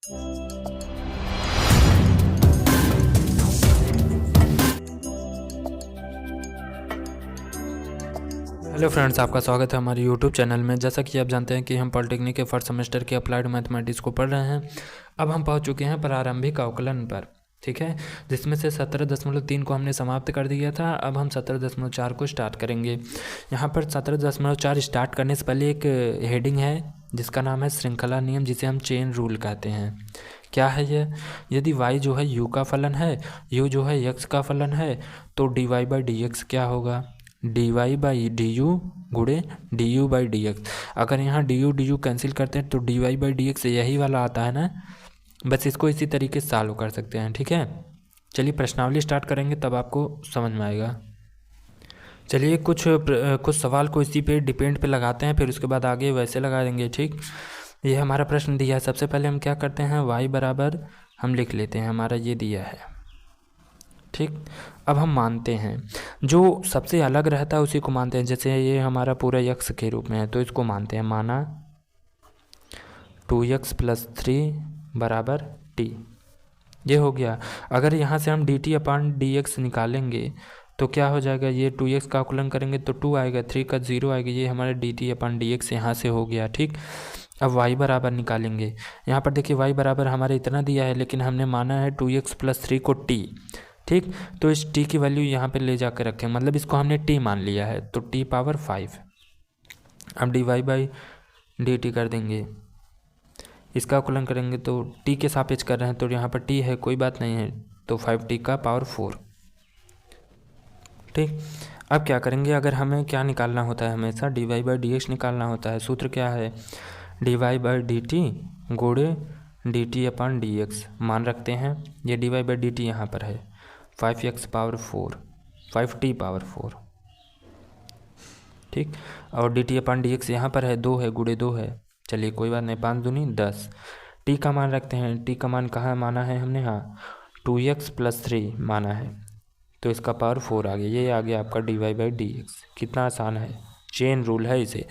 Hello friends, आपका स्वागत है हमारे यूट्यूब चैनल में। जैसा कि आप जानते हैं कि हम पॉलिटेक्निक के फर्स्ट सेमेस्टर के अप्लाइड मैथमेटिक्स को पढ़ रहे हैं। अब हम पहुंच चुके हैं प्रारंभिक अवकलन पर, ठीक है, जिसमें से 17.3 को हमने समाप्त कर दिया था। अब हम 17.4 को स्टार्ट करेंगे। यहाँ पर 17.4 स्टार्ट करने से पहले एक हेडिंग है जिसका नाम है श्रृंखला नियम, जिसे हम चेन रूल कहते हैं। क्या है ये? यदि y जो है u का फलन है, u जो है x का फलन है, तो dy बाई डी एक्स क्या होगा? dy बाई डी यू गुणे D you by D x. अगर यहाँ डी यू कैंसिल करते हैं तो dy बाई डी एक्स यही वाला आता है ना। बस इसको इसी तरीके से सॉल्व कर सकते हैं, ठीक है। चलिए प्रश्नावली स्टार्ट करेंगे तब आपको समझ में आएगा। चलिए कुछ सवाल को इसी पे डिपेंड पे लगाते हैं, फिर उसके बाद आगे वैसे लगा देंगे, ठीक। ये हमारा प्रश्न दिया है। सबसे पहले हम क्या करते हैं, y बराबर हम लिख लेते हैं, हमारा ये दिया है, ठीक। अब हम मानते हैं जो सबसे अलग रहता है उसी को मानते हैं। जैसे ये हमारा पूरा x के रूप में है तो इसको मानते हैं, माना 2x + 3 बराबर t। ये हो गया। अगर यहाँ से हम dt अपान dx निकालेंगे तो क्या हो जाएगा, ये 2x का आकलन करेंगे तो 2 आएगा, 3 का 0 आएगा। ये हमारा dt अपान dx यहाँ से हो गया, ठीक। अब y बराबर निकालेंगे। यहाँ पर देखिए y बराबर हमारे इतना दिया है, लेकिन हमने माना है 2x + 3 को t, ठीक। तो इस t की वैल्यू यहाँ पे ले जाकर रखें, मतलब इसको हमने t मान लिया है, तो t पावर 5। अब dy बाई dt कर देंगे, इसका आकलन करेंगे तो t के सापेक्ष कर रहे हैं तो यहाँ पर t है, कोई बात नहीं है, तो 5t का पावर 4, ठीक। अब क्या करेंगे, अगर हमें क्या निकालना होता है, हमेशा dy बाई dx निकालना होता है। सूत्र क्या है, dy बाई dt गुणे dt अपान dx मान रखते हैं। ये dy बाई dt यहाँ पर है 5x पावर 4, 5t पावर 4, ठीक। और dt अपान dx यहाँ पर है 2 है, गुणे 2 है। चलिए कोई बात नहीं, 5 दूनी 10। t का मान रखते हैं, t का मान कहाँ माना है हमने, हाँ 2x + 3 माना है, तो इसका पावर 4 आ गया। ये आ गया आपका dy बाई dx। कितना आसान है, चेन रूल है इसे।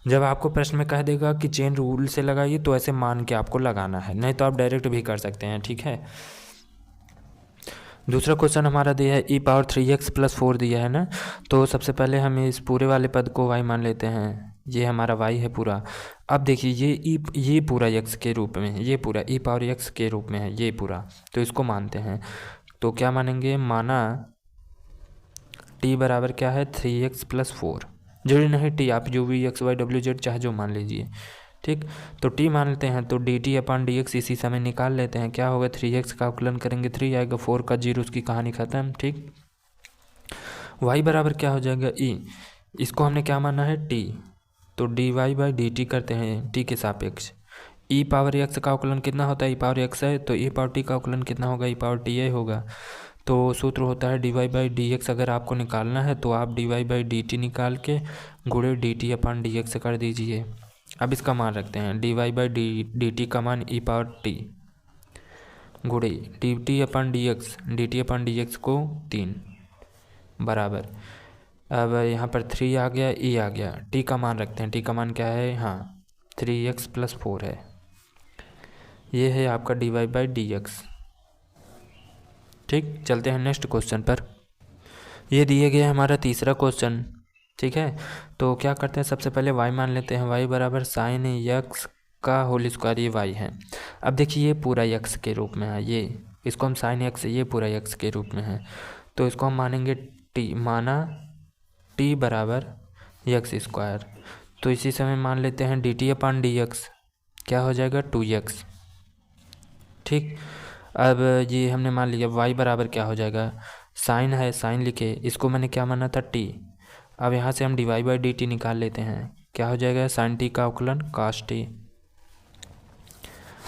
जब आपको प्रश्न में कह देगा कि चेन रूल से लगाइए तो ऐसे मान के आपको लगाना है, नहीं तो आप डायरेक्ट भी कर सकते हैं, ठीक है। दूसरा क्वेश्चन हमारा दिया है e पावर 3x + 4 दिया है ना। तो सबसे पहले हम इस पूरे वाले पद को y मान लेते हैं, ये हमारा y है पूरा। अब देखिए ये पूरा x के रूप में है, ये पूरा e पावर x के रूप में है ये पूरा, तो इसको मानते हैं। तो क्या मानेंगे, माना t बराबर क्या है 3x + 4, जरूरी नहीं t, आप जो भी x y w z चाहे जो मान लीजिए, ठीक। तो t मान लेते हैं, तो dt अपान dx इसी समय निकाल लेते हैं। क्या होगा, 3x का आकलन करेंगे 3 आएगा, 4 का 0, उसकी कहानी खत्म, ठीक। y बराबर क्या हो जाएगा e, इसको हमने क्या माना है t, तो dy बाई dt करते हैं t के सापेक्ष। e पावर x का आकलन कितना होता है, e पावर x है तो e पावर t का आकलन कितना होगा, e पावर ti होगा। तो सूत्र होता है dy बाई dx। अगर आपको निकालना है तो आप dy बाई dt निकाल के गुणे dt अपान dx कर दीजिए। अब इसका मान रखते हैं, dy बाई dt का मान e पावर t गुणे dt अपान dx को 3 बराबर। अब यहाँ पर 3 आ गया, e आ गया, t का मान रखते हैं, t का मान क्या है, हाँ 3x + 4 है। ये है आपका dy बाई dx, ठीक। चलते हैं नेक्स्ट क्वेश्चन पर। ये दिए गए हमारा तीसरा क्वेश्चन, ठीक है। तो क्या करते हैं, सबसे पहले y मान लेते हैं, y बराबर साइन x का होल स्क्वायर, ये y है। अब देखिए ये पूरा x के रूप में है, ये इसको हम साइन x, ये पूरा x के रूप में है, तो इसको हम मानेंगे t, माना t बराबर x²। तो इसी समय मान लेते हैं dt अपान dx, क्या हो जाएगा 2x, ठीक। अब ये हमने मान लिया, y बराबर क्या हो जाएगा, साइन है, साइन लिखे, इसको मैंने क्या माना था t। अब यहाँ से हम dy बाई dt निकाल लेते हैं, क्या हो जाएगा साइन t का अवकलन cos t,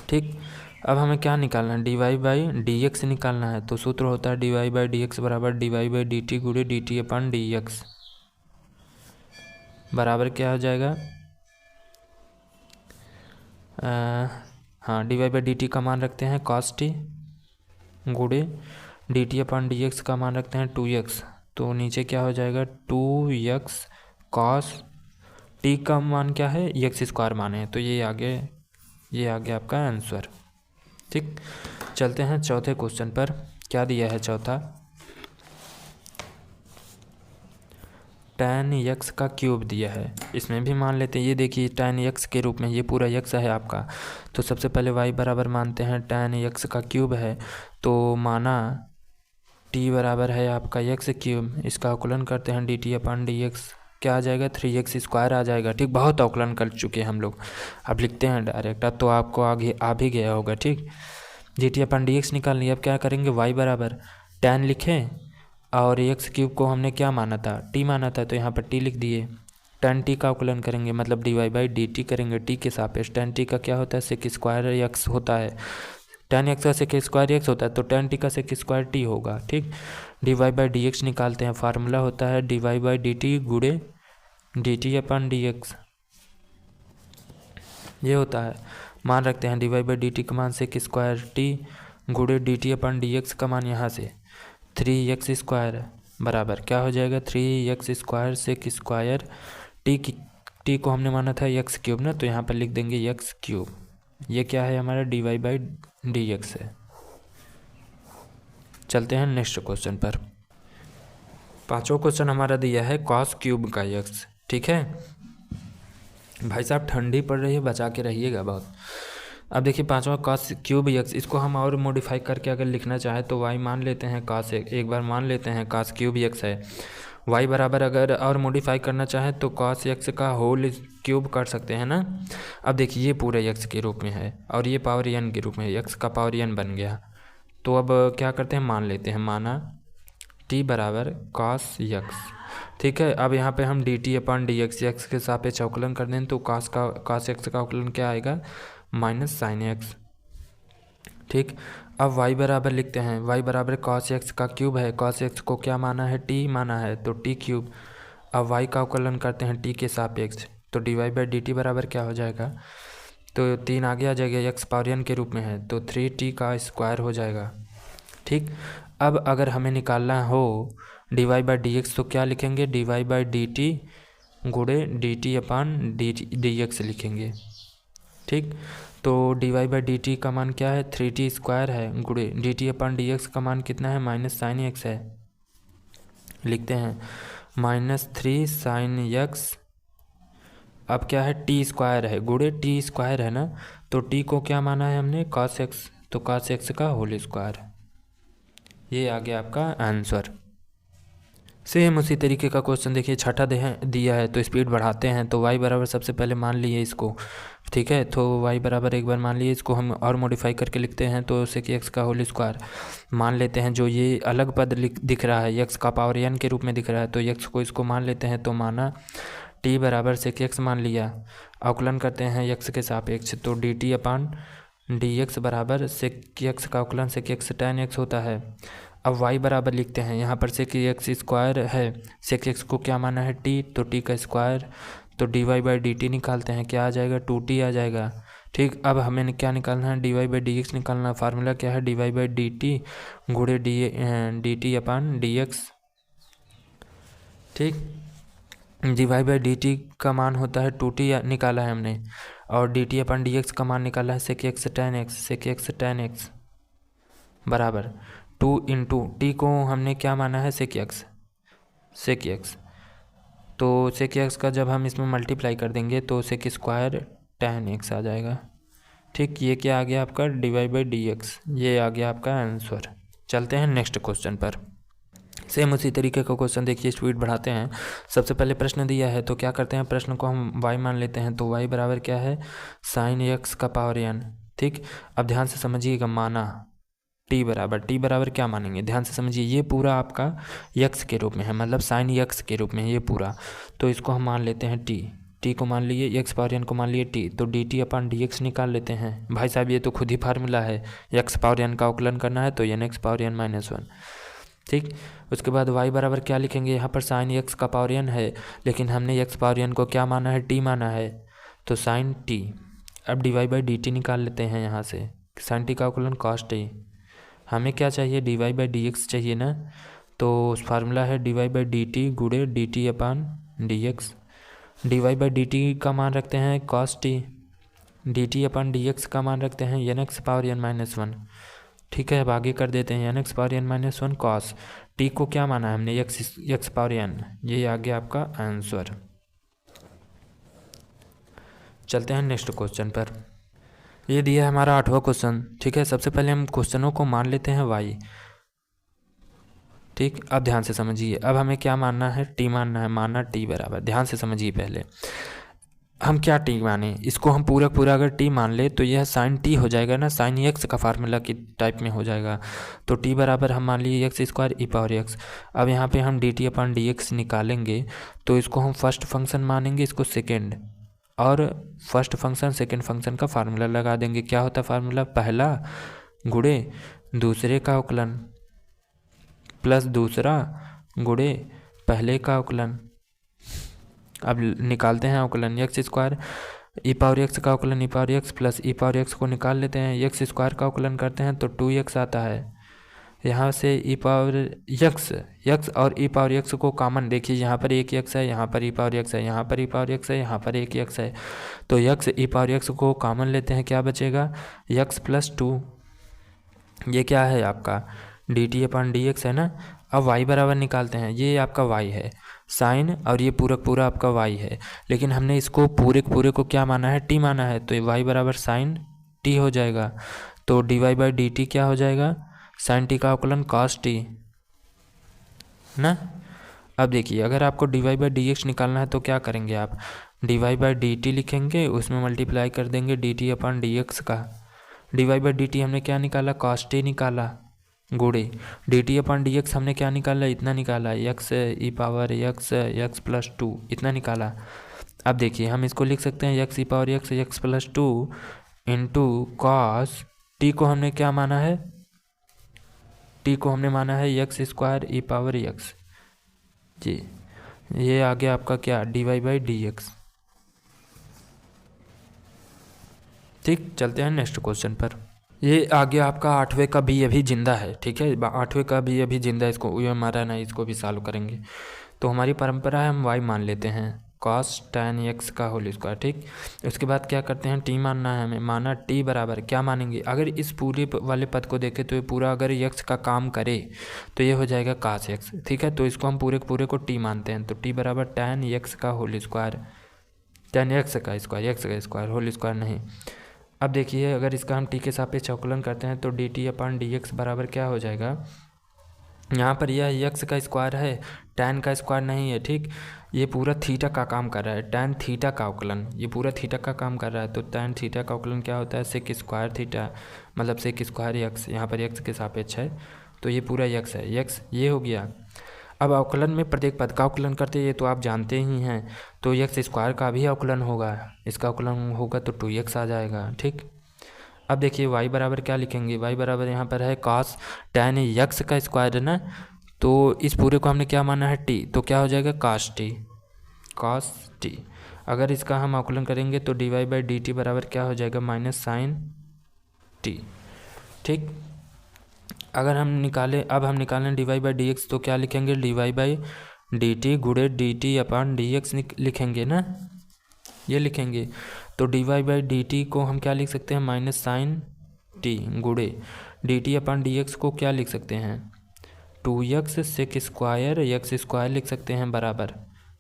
ठीक। अब हमें क्या निकालना है, dy बाई dx निकालना है। तो सूत्र होता है dy बाई dx बराबर dy बाई dt गुणे dt अपान dx बराबर क्या हो जाएगा, हाँ dy बाई dt का मान रखते हैं cos t गुणे dt अपान dx का मान रखते हैं 2x, तो नीचे क्या हो जाएगा 2x cos t का मान क्या है, x² मान है, तो ये आ गया आपका आंसर। ठीक, चलते हैं चौथे क्वेश्चन पर। क्या दिया है चौथा, tan x का क्यूब दिया है। इसमें भी मान लेते हैं, ये देखिए tan x के रूप में ये पूरा x है आपका। तो सबसे पहले y बराबर मानते हैं tan x का क्यूब है, तो माना t बराबर है आपका x क्यूब। इसका अवकलन करते हैं dt/dx, क्या आ जाएगा 3x² आ जाएगा। ठीक, बहुत अवकलन कर चुके हैं हम लोग, अब लिखते हैं डायरेक्ट। अब तो आपको आगे आ भी गया होगा। ठीक, dt/dx निकाल लिया। अब क्या करेंगे, y बराबर tan लिखें और x क्यूब को हमने क्या माना था, t माना था, तो यहाँ पर t लिख दिए। tan t का अवकलन करेंगे मतलब dy/dt करेंगे t के सापेक्ष। tan t का क्या होता है, sec² x होता है। tan x का sec² x होता है, तो tan t का sec² t होगा। ठीक, dy/dx निकालते हैं, फार्मूला होता है dy/dt गुणे dt/dx, ये होता है। मान रखते हैं dy/dt का मान sec² t गुणे dt/dx का मान यहाँ से 3x² बराबर क्या हो जाएगा, 3x² sec² t को हमने माना था x क्यूब ना, तो यहाँ पर लिख देंगे x क्यूब। ये क्या है हमारा dy/dx है। चलते हैं नेक्स्ट क्वेश्चन पर। पांचवा क्वेश्चन हमारा दिया है cos क्यूब का x। ठीक है भाई साहब, ठंडी पड़ रही है, बचा के रहिएगा बहुत। अब देखिए पांचवा cos क्यूब x, इसको हम और मॉडिफाई करके अगर लिखना चाहे तो y मान लेते हैं cos x, एक बार मान लेते हैं cos क्यूब x है। y बराबर अगर और मॉडिफाई करना चाहे तो cos x का होल क्यूब कर सकते हैं ना। अब देखिए ये पूरे x के रूप में है और ये पावर n के रूप में है, x का पावर n बन गया। तो अब क्या करते हैं, मान लेते हैं, माना t बराबर cos x। ठीक है, अब यहाँ पे हम dt/dx x के सापेक्ष अवकलन कर दें तो cos x का अवकलन क्या आएगा, -sin x। ठीक, अब y बराबर लिखते हैं, y बराबर cos x का क्यूब है, cos x को क्या माना है, t माना है, तो t क्यूब। अब y का अवकलन करते हैं t के सापेक्ष, तो dy/dt बराबर क्या हो जाएगा, तो 3 आगे आ जाएगा, x पावर n के रूप में है, तो 3t का स्क्वायर हो जाएगा। ठीक, अब अगर हमें निकालना हो dy/dx तो क्या लिखेंगे, dy/dt गुणे dt/dx लिखेंगे। ठीक, तो dy/dt का मान क्या है, 3t² है, गुणे dt/dx का मान कितना है, -sin x है। लिखते हैं -3 sin x। अब क्या है, t² है, गुणे t² है ना, तो t को क्या माना है हमने, cos x, तो cos x का होल स्क्वायर। ये आ गया आपका आंसर। सेम उसी तरीके का क्वेश्चन देखिए छठा दिया है, तो स्पीड बढ़ाते हैं। तो y बराबर सबसे पहले मान लिए इसको। ठीक है, तो y बराबर एक बार मान लिए, इसको हम और मॉडिफाई करके लिखते हैं तो sec x का होल स्क्वायर मान लेते हैं। जो ये अलग पद दिख रहा है x का पावर n के रूप में दिख रहा है, तो x को इसको मान लेते हैं, तो माना t बराबर sec x मान लिया। अवकलन करते हैं x के सापेक्ष, तो dt/dx बराबर sec x का अवकलन sec x tan x होता है। अब y बराबर लिखते हैं, यहाँ पर sec x² है, sec x को क्या माना है, t, तो t का स्क्वायर, तो dy/dt निकालते हैं, क्या आ जाएगा, 2t आ जाएगा। ठीक, अब हमें क्या निकालना है, dy/dx निकालना। फार्मूला क्या है, dy/dt गुणे dt/dx। ठीक, dy/dt का मान होता है 2t निकाला है हमने, और dt/dx का मान निकाला है sec x tan x बराबर 2 इंटू टी को हमने क्या माना है, sec x। तो sec x का जब हम इसमें मल्टीप्लाई कर देंगे तो sec² tan x आ जाएगा। ठीक, ये क्या आ गया आपका dy/dx, ये आ गया आपका आंसर। चलते हैं नेक्स्ट क्वेश्चन पर। सेम उसी तरीके का क्वेश्चन देखिए, स्पीड बढ़ाते हैं। सबसे पहले प्रश्न दिया है तो क्या करते हैं, प्रश्न को हम y मान लेते हैं, तो y बराबर क्या है, sin x का पावर n। ठीक, अब ध्यान से समझिएगा, माना t बराबर क्या मानेंगे, ध्यान से समझिए, ये पूरा आपका x के रूप में है, मतलब sin x के रूप में ये पूरा, तो इसको हम मान लेते हैं t को मान लिए, x पावर n को मान लिए t, तो dt/dx निकाल लेते हैं। भाई साहब ये तो खुद ही फार्मूला है, x पावर n का अवकलन करना है तो nx पावर n -1। ठीक, उसके बाद y बराबर क्या लिखेंगे, यहाँ पर sin x का पावर n है, लेकिन हमने x पावर n को क्या माना है, t माना है, तो sin t। अब dy/dt निकाल लेते हैं, यहाँ से sin t का अवकलन cos t। हमें क्या चाहिए, dy/dx चाहिए ना, तो फार्मूला है dy/dt गुणे dt/dx। dy/dt का मान रखते हैं cos t, डी टी अपन डी एक्स का मान रखते हैं N X power N minus one. ठीक है, अब आगे कर देते हैं N X power N minus one cos T को क्या माना है हमने एक्स पावर एन। ये आ गया आपका आंसर। चलते हैं नेक्स्ट क्वेश्चन पर। ये दिया है हमारा 8वां क्वेश्चन। ठीक है, सबसे पहले हम क्वेश्चनों को मान लेते हैं वाई। ठीक, अब ध्यान से समझिए, अब हमें क्या मानना है, टी मानना है। मानना टी बराबर, ध्यान से समझिए पहले हम क्या टी माने, इसको हम पूरा अगर टी मान ले तो यह साइन टी हो जाएगा ना, साइन एक्स का फार्मूला की टाइप में हो जाएगा। तो टी बराबर हम मान लिए x square E power x. अब यहाँ पे हम डी टी अपन डी एक्स निकालेंगे तो इसको हम फर्स्ट फंक्शन मानेंगे, इसको सेकेंड, और फर्स्ट फंक्शन सेकेंड फंक्शन का फार्मूला लगा देंगे। क्या होता है फार्मूला, पहला गुणे दूसरे का अवकलन प्लस दूसरा गुणे पहले का अवकलन। अब निकालते हैं अवकलन, x square E power x का अवकलन ई पावर एक्स प्लस ई पावर एक्स को निकाल लेते हैं, एक्स स्क्वायर का अवकलन करते हैं तो 2x आता है। यहाँ से ई पावर एक्स और ई पावर एक्स को कॉमन देखिए, यहाँ पर एक एक्स है, यहाँ पर ई पावर एक्स है, यहाँ पर ई पावर एक्स है, यहाँ पर एक एक्स है, तो एक्स ई पावर एक्स को कॉमन लेते हैं, क्या बचेगा एक्स प्लस 2। ये क्या है आपका डी टी अपन डी एक्स है ना। अब y बराबर निकालते हैं, ये आपका y है साइन, और ये पूरा आपका y है, लेकिन हमने इसको पूरे को क्या माना है, t माना है, तो y बराबर साइन t हो जाएगा। तो dy बाई डी टी क्या हो जाएगा, साइन t का अवकलन cos t ना। अब देखिए, अगर आपको dy बाई डी एक्स निकालना है तो क्या करेंगे आप, dy बाई डी टी लिखेंगे, उसमें मल्टीप्लाई कर देंगे डी टी अपन डी एक्स का। dy बाई डी टी हमने क्या निकाला, cos t निकाला, गुणे डी टी अपन डी एक्स हमने क्या निकाला, इतना निकाला, x e power x plus 2 इतना निकाला। अब देखिए, हम इसको लिख सकते हैं x e power x plus 2 into cos T को हमने क्या माना है, टी को हमने माना है X square E power X जी। ये आ गया आपका क्या, D Y by D X. ठीक, चलते हैं नेक्स्ट क्वेश्चन पर। ये आ गया आपका 8वें का बी अभी जिंदा है। ठीक है, 8वें का बी अभी जिंदा है, इसको ये हमारा ना, इसको भी सॉल्व करेंगे। तो हमारी परंपरा है, हम y मान लेते हैं cos tan x का होल स्क्वायर। ठीक, उसके बाद क्या करते हैं, t मानना है हमें। माना t बराबर क्या मानेंगे, अगर इस पूरे वाले पद को देखें तो ये पूरा अगर x का काम करे तो ये हो जाएगा cos x। ठीक है, तो इसको हम पूरे को t मानते हैं, तो t बराबर tan x का होल स्क्वायर, tan x का स्क्वायर होल स्क्वायर नहीं। अब देखिए, अगर इसका हम t के सापेक्ष अवकलन करते हैं तो डी टी अपन डी एक्स बराबर क्या हो जाएगा, यहाँ पर यह x का स्क्वायर है, tan का स्क्वायर नहीं है। ठीक, ये पूरा थीटा का काम कर रहा है, tan थीटा का अवकलन, ये पूरा थीटा का काम कर रहा है। तो tan थीटा का अवकलन क्या होता है, सेक स्क्वायर थीटा, मतलब सेक स्क्वायर x, यहाँ पर x के सापेक्ष है, तो ये पूरा x है, x ये हो गया। अब अवकलन में प्रत्येक पद का अवकलन करते हैं, ये तो आप जानते ही हैं, तो एक्स स्क्वायर का भी अवकलन होगा, इसका अवकलन होगा तो 2x आ जाएगा। ठीक, अब देखिए y बराबर क्या लिखेंगे, y बराबर यहाँ पर है cos tan x का स्क्वायर है ना, तो इस पूरे को हमने क्या माना है t, तो क्या हो जाएगा cos t। अगर इसका हम अवकलन करेंगे तो dy बाई डी टी बराबर क्या हो जाएगा, माइनस साइन t। ठीक, अगर हम निकालें, अब हम निकालें D Y by D X, तो क्या लिखेंगे, D Y by D T गुणे डी टी अपन डी एक्स लिखेंगे ना, ये लिखेंगे। तो D Y by D T को हम क्या लिख सकते हैं, माइनस साइन टी गुणे डी टी अपन डी एक्स को क्या लिख सकते हैं, 2x sec square x square लिख सकते हैं, बराबर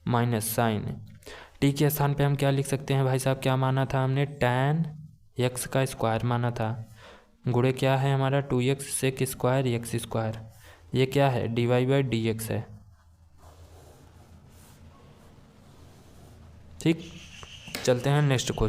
माइनस साइन टी के स्थान पे हम क्या लिख सकते हैं भाई साहब, क्या माना था हमने, tan x का स्क्वायर माना था, गुणे क्या है हमारा 2x sec square x square, ये क्या है D Y by D X है। ठीक, चलते हैं नेक्स्ट क्वेश्चन।